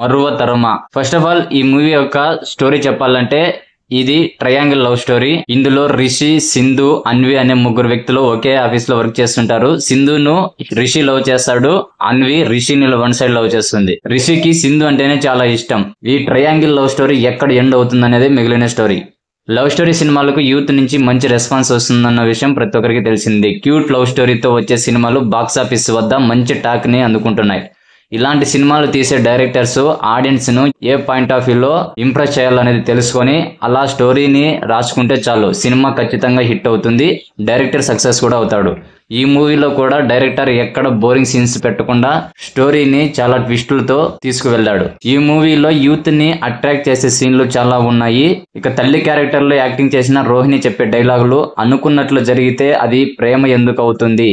మరువ తరమా. First of all ఈ movie యొక్క స్టోరీ చెప్పాలంటే ఇది ట్రయాంగిల్ లవ్ స్టోరీ. ఇందులో రిషి, సింధు, అన్వి అనే ముగ్గురు వ్యక్తులు ఒకే ఆఫీస్ లో వర్క్ చేస్తుంటారు. సింధును రిషి లవ్ చేస్తాడు, అన్వి రిషిని వన్ సైడ్ లవ్ చేస్తుంది. రిషికి సింధు అంటేనే చాలా ఇష్టం. ఈ ట్రయాంగిల్ లవ్ స్టోరీ ఎక్కడ ఎండ్ అవుతుంది అనేది మిగిలిన స్టోరీ. లవ్ స్టోరీ సినిమాలకు యూత్ నుంచి మంచి రెస్పాన్స్ వస్తుందన్న విషయం ప్రతి ఒక్కరికి తెలిసింది. క్యూట్ లవ్ స్టోరీతో వచ్చే సినిమాలు బాక్సాఫీస్ వద్ద మంచి టాక్ ని అందుకుంటున్నాయి. ఇలాంటి సినిమాలు తీసే డైరెక్టర్స్ ఆడియన్స్ ను ఏ పాయింట్ ఆఫ్ వ్యూలో ఇంప్రెస్ చేయాలనేది తెలుసుకొని అలా స్టోరీని రాసుకుంటే చాలు, సినిమా ఖచ్చితంగా హిట్ అవుతుంది, డైరెక్టర్ సక్సెస్ కూడా అవుతాడు. ఈ మూవీలో కూడా డైరెక్టర్ ఎక్కడ బోరింగ్ సీన్స్ పెట్టకుండా స్టోరీని చాలా ట్విస్టులతో తీసుకువెళ్ళాడు. ఈ మూవీలో యూత్ ని అట్రాక్ట్ చేసే సీన్లు చాలా ఉన్నాయి. ఇక తల్లి క్యారెక్టర్ లో యాక్టింగ్ చేసిన రోహిణి చెప్పే డైలాగులు అనుకున్నట్లు జరిగితే అది ప్రేమ ఎందుకు అవుతుంది,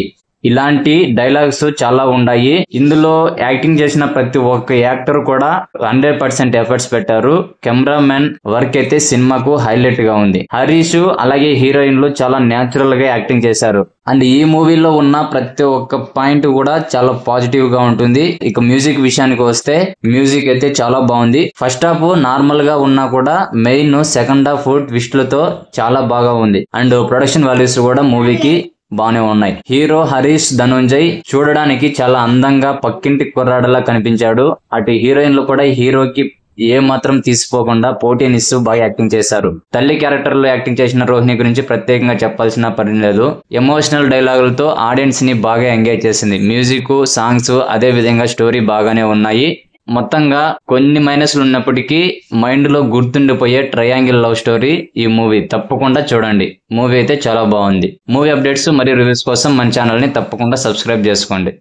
ఇలాంటి డైలాగ్స్ చాలా ఉన్నాయి. ఇందులో యాక్టింగ్ చేసిన ప్రతి ఒక్క యాక్టర్ కూడా 100% ఎఫర్ట్స్ పెట్టారు. కెమెరామెన్ వర్క్ అయితే సినిమాకు హైలైట్ గా ఉంది. హరీష్ అలాగే హీరోయిన్లు చాలా న్యాచురల్ గా యాక్టింగ్ చేశారు. అండ్ ఈ మూవీలో ఉన్న ప్రతి ఒక్క పాయింట్ కూడా చాలా పాజిటివ్ గా ఉంటుంది. ఇక మ్యూజిక్ విషయానికి వస్తే మ్యూజిక్ అయితే చాలా బాగుంది. ఫస్ట్ హాఫ్ నార్మల్ గా ఉన్నా కూడా మెయిన్ సెకండ్ హాఫ్ ట్విస్ట్లతో చాలా బాగా ఉంది. అండ్ ప్రొడక్షన్ వాల్యూస్ కూడా మూవీకి బానే ఉన్నాయి. హీరో హరీష్ ధనుంజయ్ చూడడానికి చాలా అందంగా పక్కింటి కుర్రాడలా కనిపించాడు. అటు హీరోయిన్లు కూడా హీరోకి ఏ మాత్రం తీసిపోకుండా పోటీనిస్తూ బాగా యాక్టింగ్ చేశారు. తల్లి క్యారెక్టర్ లో యాక్టింగ్ చేసిన రోహిణి గురించి ప్రత్యేకంగా చెప్పాల్సిన పని లేదు. ఎమోషనల్ డైలాగులతో ఆడియన్స్ ని బాగా ఎంగేజ్ చేసింది. మ్యూజిక్, సాంగ్స్, అదే విధంగా స్టోరీ బాగానే ఉన్నాయి. మొత్తంగా కొన్ని మైనస్లు ఉన్నప్పటికీ మైండ్ లో గుర్తుండిపోయే ట్రయాంగిల్ లవ్ స్టోరీ ఈ మూవీ. తప్పకుండా చూడండి. మూవీ అయితే చాలా బాగుంది. మూవీ అప్డేట్స్ మరియు రివ్యూస్ కోసం మన ఛానల్ ని తప్పకుండా సబ్స్క్రైబ్ చేసుకోండి.